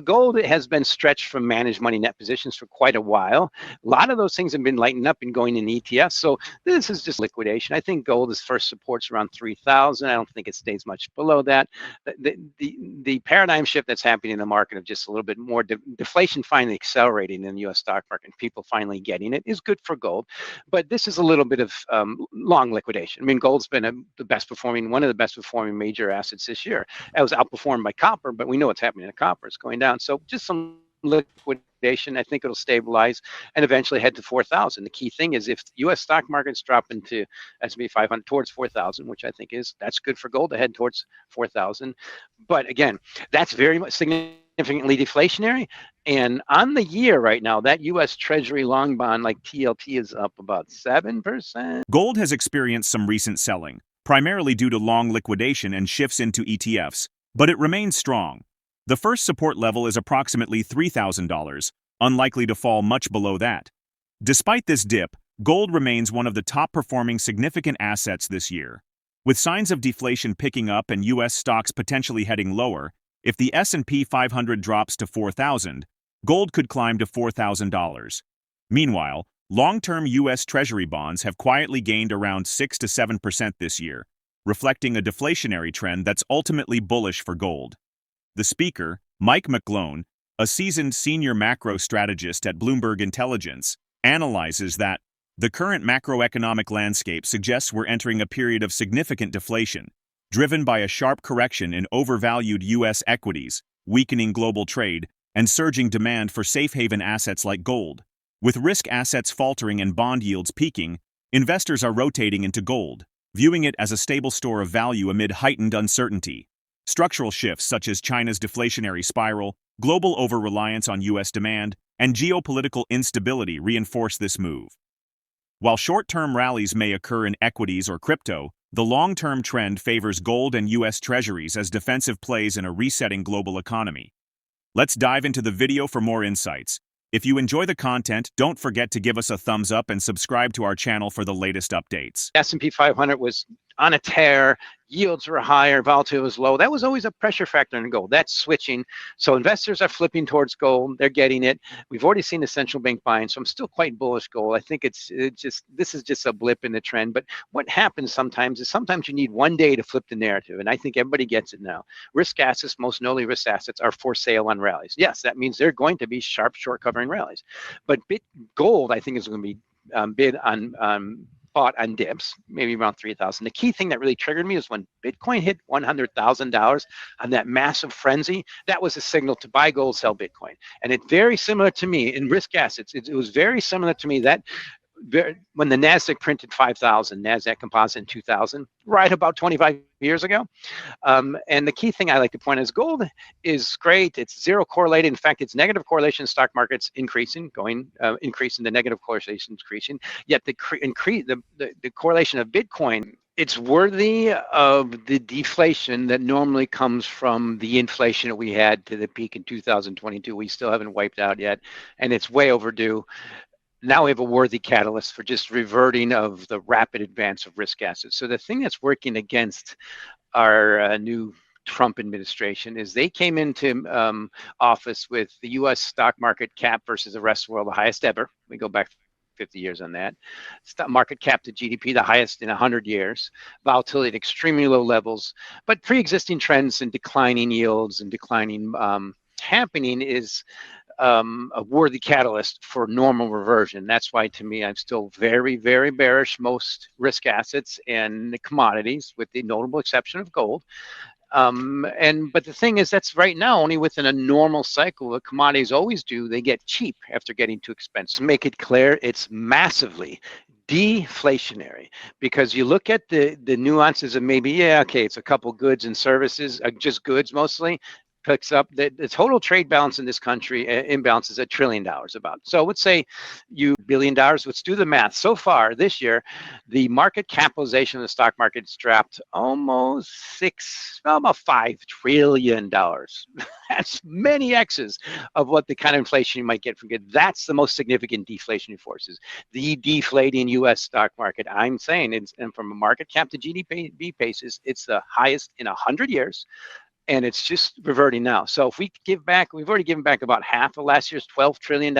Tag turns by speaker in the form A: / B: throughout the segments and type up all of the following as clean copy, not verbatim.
A: Gold has been stretched from managed money net positions for quite a while. A lot of those things have been lightened up and going in ETFs. So this is just liquidation. I think gold is first supports around 3,000. I don't think it stays much below that. The paradigm shift that's happening in the market of just a little bit more deflation finally accelerating in the U.S. stock market, people finally getting it, is good for gold. But this is a little bit of long liquidation. I mean, gold's been one of the best performing major assets this year. It was outperformed by copper, but we know what's happening to copper. It's going down. So just some liquidation. I think it'll stabilize and eventually head to 4,000. The key thing is if U.S. stock markets drop into S&P 500 towards 4,000, which I think that's good for gold to head towards 4,000. But again, that's very much significantly deflationary. And on the year right now, that U.S. Treasury long bond like TLT is up about 7%.
B: Gold has experienced some recent selling, primarily due to long liquidation and shifts into ETFs, but it remains strong. The first support level is approximately $3,000, unlikely to fall much below that. Despite this dip, gold remains one of the top-performing significant assets this year. With signs of deflation picking up and U.S. stocks potentially heading lower, if the S&P 500 drops to 4,000, gold could climb to $4,000. Meanwhile, long-term U.S. Treasury bonds have quietly gained around 6 to 7% this year, reflecting a deflationary trend that's ultimately bullish for gold. The speaker, McGlone, a seasoned senior macro strategist at Bloomberg Intelligence, analyzes that the current macroeconomic landscape suggests we're entering a period of significant deflation, driven by a sharp correction in overvalued U.S. equities, weakening global trade, and surging demand for safe haven assets like gold. With risk assets faltering and bond yields peaking, investors are rotating into gold, viewing it as a stable store of value amid heightened uncertainty. Structural shifts such as China's deflationary spiral, global over-reliance on U.S. demand, and geopolitical instability reinforce this move. While short-term rallies may occur in equities or crypto, the long-term trend favors gold and U.S. Treasuries as defensive plays in a resetting global economy. Let's dive into the video for more insights. If you enjoy the content, don't forget to give us a thumbs up and subscribe to our channel for the latest updates.
A: S&P 500 was on a tear, yields were higher, volatility was low. That was always a pressure factor in gold. That's switching. So investors are flipping towards gold. They're getting it. We've already seen the central bank buying, so I'm still quite bullish gold. I think this is just a blip in the trend. But what happens sometimes is you need one day to flip the narrative, and I think everybody gets it now. Risk assets, most notably risk assets, are for sale on rallies. Yes, that means they're going to be sharp short covering rallies. But gold, I think, is going to be bid on bought on dips, maybe around 3,000. The key thing that really triggered me is when Bitcoin hit $100,000 on that massive frenzy. That was a signal to buy gold, sell Bitcoin. And it's very similar to me in risk assets. It was very similar to me that when the NASDAQ printed 5,000, NASDAQ Composite in 2000, right about 25 years ago. And the key thing I like to point out is gold is great. It's zero correlated. In fact, it's negative correlation in stock markets increasing, increasing, the negative correlation increasing. Yet the correlation of Bitcoin, it's worthy of the deflation that normally comes from the inflation that we had to the peak in 2022. We still haven't wiped out yet, and it's way overdue. Now we have a worthy catalyst for just reverting of the rapid advance of risk assets. So the thing that's working against our new Trump administration is they came into office with the U.S. stock market cap versus the rest of the world, the highest ever. We go back 50 years on that. Stock market cap to GDP, the highest in 100 years. Volatility at extremely low levels. But pre-existing trends in declining yields and declining happening is a worthy catalyst for normal reversion. That's why, to me, I'm still very, very bearish most risk assets and the commodities, with the notable exception of gold. But the thing is, that's right now only within a normal cycle. What commodities always do, they get cheap after getting too expensive. To make it clear, it's massively deflationary, because you look at the nuances of maybe, okay, it's a couple goods and services, just goods mostly, picks up the total trade balance in this country, imbalance is $1 trillion about. So let's say $1 billion, let's do the math. So far this year, the market capitalization of the stock market has dropped almost about $5 trillion. That's many X's of what the kind of inflation you might get from good. That's the most significant deflationary forces. The deflating U.S. stock market, I'm saying, and from a market cap to GDP basis, it's the highest in 100 years. and it's just reverting now. So if we give back, we've already given back about half of last year's $12 trillion.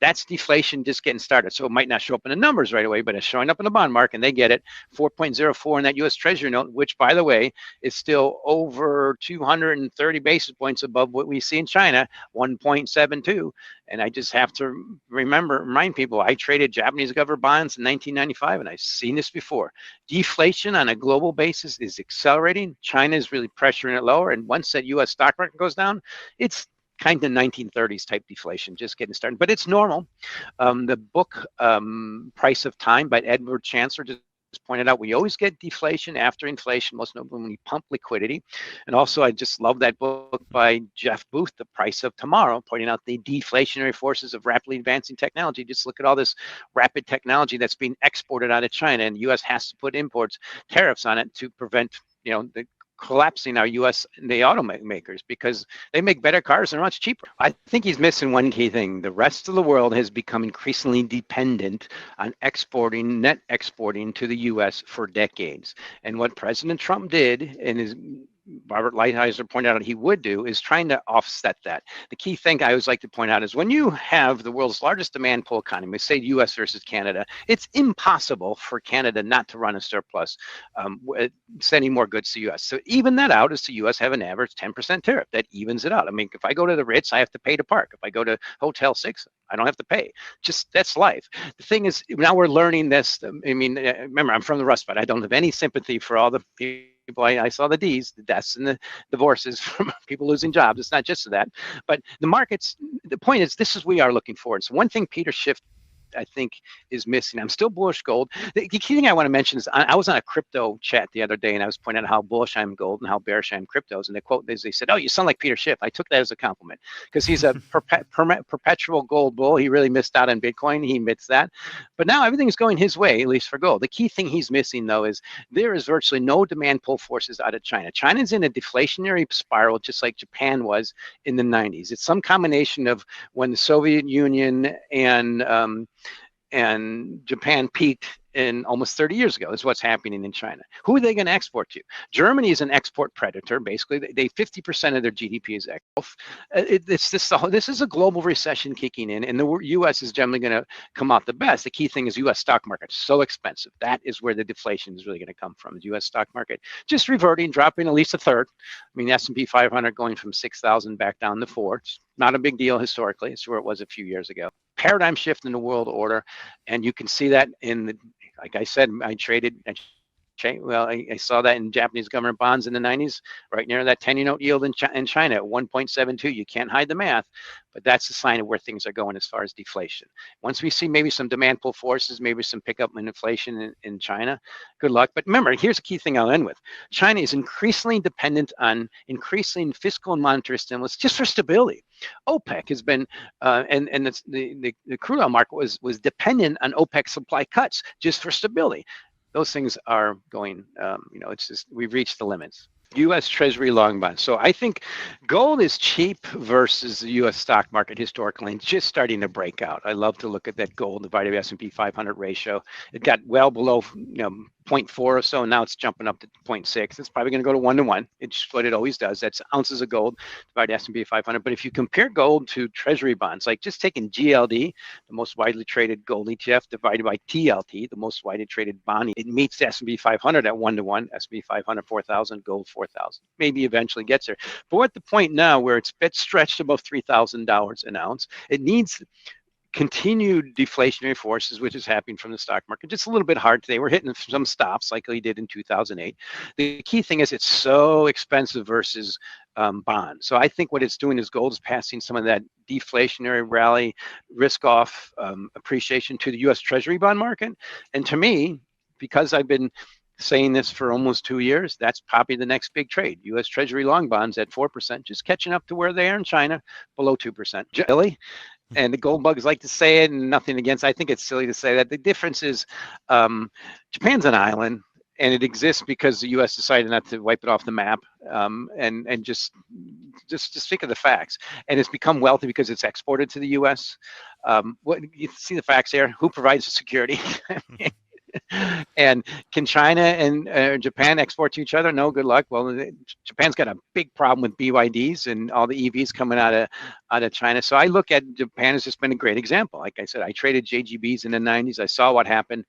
A: That's deflation just getting started. So it might not show up in the numbers right away, but it's showing up in the bond market, and they get it. 4.04 in that U.S. Treasury note, which, by the way, is still over 230 basis points above what we see in China, 1.72. And I just have to remind people, I traded Japanese government bonds in 1995, and I've seen this before. Deflation on a global basis is accelerating. China is really pressuring it lower. And once that U.S. stock market goes down, it's kind of 1930s type deflation, just getting started. But it's normal. The book Price of Time by Edward Chancellor just pointed out we always get deflation after inflation, most notably when we pump liquidity. And also, I just love that book by Jeff Booth, The Price of Tomorrow, pointing out the deflationary forces of rapidly advancing technology. Just look at all this rapid technology that's being exported out of China, and the U.S. has to put tariffs on it to prevent, the collapsing our U.S. the automakers, because they make better cars and are much cheaper. I think he's missing one key thing. The rest of the world has become increasingly dependent on net exporting to the U.S. for decades. And what President Trump did, and his Robert Lighthizer pointed out he would do, is trying to offset that. The key thing I always like to point out is when you have the world's largest demand pull economy, say U.S. versus Canada, it's impossible for Canada not to run a surplus, sending more goods to U.S. So even that out is the U.S. have an average 10% tariff. That evens it out. I mean, if I go to the Ritz, I have to pay to park. If I go to Hotel 6, I don't have to pay. Just that's life. The thing is, now we're learning this. I mean, remember, I'm from the Rust Belt. I don't have any sympathy for all the people. I saw the deaths and the divorces from people losing jobs. It's not just that, but the markets, the point is, this is we are looking forward. So one thing Peter Schiff, I think, is missing. I'm still bullish gold. The key thing I want to mention is I was on a crypto chat the other day, and I was pointing out how bullish I am gold and how bearish I am cryptos. And the quote is, they said, "Oh, you sound like Peter Schiff." I took that as a compliment because he's a perpetual gold bull. He really missed out on Bitcoin. He admits that. But now everything is going his way, at least for gold. The key thing he's missing, though, is there is virtually no demand pull forces out of China. China's in a deflationary spiral, just like Japan was in the 90s. It's some combination of when the Soviet Union and Japan peaked in almost 30 years ago. Is what's happening in China. Who are they going to export to? Germany is an export predator. Basically, they 50% of their GDP is export. This is a global recession kicking in, and the U.S. is generally going to come out the best. The key thing is U.S. stock market, so expensive. That is where the deflation is really going to come from. The U.S. stock market just reverting, dropping at least a third. I mean, the S&P 500 going from 6,000 back down to 4. It's not a big deal historically. It's where it was a few years ago. Paradigm shift in the world order, and you can see that in the, like I said, I saw that in Japanese government bonds in the 90s, right near that 10-year note yield in China at 1.72. You can't hide the math, but that's a sign of where things are going as far as deflation. Once we see maybe some demand pull forces, maybe some pickup in inflation in China, good luck. But remember, here's a key thing I'll end with. China is increasingly dependent on increasing fiscal and monetary stimulus just for stability. OPEC has been, and the crude oil market was dependent on OPEC supply cuts just for stability. Those things are going, it's just, we've reached the limits. U.S. Treasury long bonds. So I think gold is cheap versus the U.S. stock market historically, and just starting to break out. I love to look at that gold divided by S&P 500 ratio. It got well below, 0.4 or so, and now it's jumping up to 0.6. It's probably going to go to 1-to-1. It's what it always does. That's ounces of gold divided by S&P 500. But if you compare gold to Treasury bonds, like just taking GLD, the most widely traded gold ETF, divided by TLT, the most widely traded bond, it meets the S&P 500 at 1-to-1. S&P 500 4,000, gold 4,000. Maybe eventually gets there. But we're at the point now where it's stretched above $3,000 an ounce. It needs continued deflationary forces, which is happening from the stock market. Just a little bit hard today. We're hitting some stops like we did in 2008. The key thing is it's so expensive versus bonds. So I think what it's doing is gold is passing some of that deflationary rally risk off appreciation to the U.S. Treasury bond market. And to me, because I've been saying this for almost 2 years, that's probably the next big trade. U.S. Treasury long bonds at 4%, just catching up to where they are in China, below 2%. Silly. And the gold bugs like to say it, and nothing against. I think it's silly to say that. The difference is Japan's an island, and it exists because the U.S. decided not to wipe it off the map, and just think of the facts. And it's become wealthy because it's exported to the U.S. What you see the facts here? Who provides the security? And can China and Japan export to each other? No, good luck. Well, Japan's got a big problem with BYDs and all the EVs coming out of China. So I look at Japan as just been a great example. Like I said, I traded JGBs in the 90s. I saw what happened.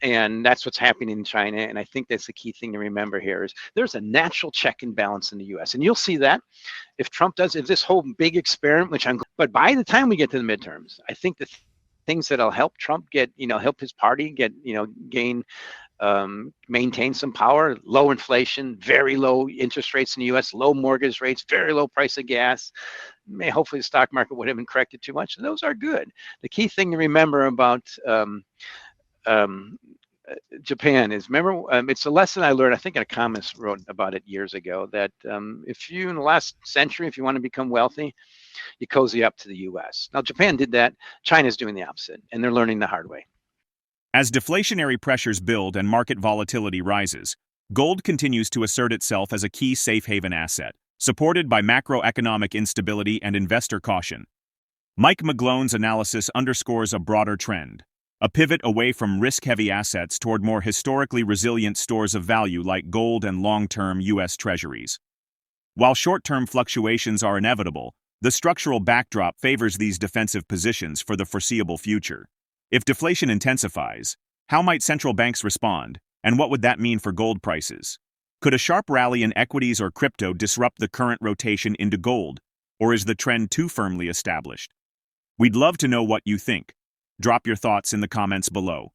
A: And that's what's happening in China. And I think that's the key thing to remember here is there's a natural check and balance in the US. And you'll see that if Trump does, if this whole big experiment, but by the time we get to the midterms, I think the things that'll help Trump get, help his party get, gain, maintain some power, low inflation, very low interest rates in the US, low mortgage rates, very low price of gas. Hopefully the stock market would have been corrected too much. And those are good. The key thing to remember about Japan is it's a lesson I learned. I think an economist wrote about it years ago that if you in the last century, if you want to become wealthy, you cozy up to the US. Now, Japan did that. China's doing the opposite, and they're learning the hard way.
B: As deflationary pressures build and market volatility rises, gold continues to assert itself as a key safe haven asset, supported by macroeconomic instability and investor caution. Mike McGlone's analysis underscores a broader trend, a pivot away from risk-heavy assets toward more historically resilient stores of value like gold and long-term U.S. Treasuries. While short-term fluctuations are inevitable, the structural backdrop favors these defensive positions for the foreseeable future. If deflation intensifies, how might central banks respond, and what would that mean for gold prices? Could a sharp rally in equities or crypto disrupt the current rotation into gold, or is the trend too firmly established? We'd love to know what you think. Drop your thoughts in the comments below.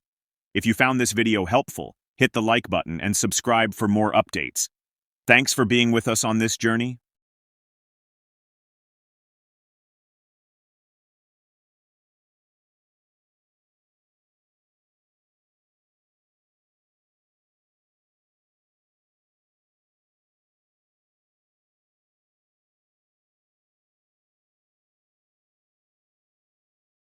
B: If you found this video helpful, hit the like button and subscribe for more updates. Thanks for being with us on this journey.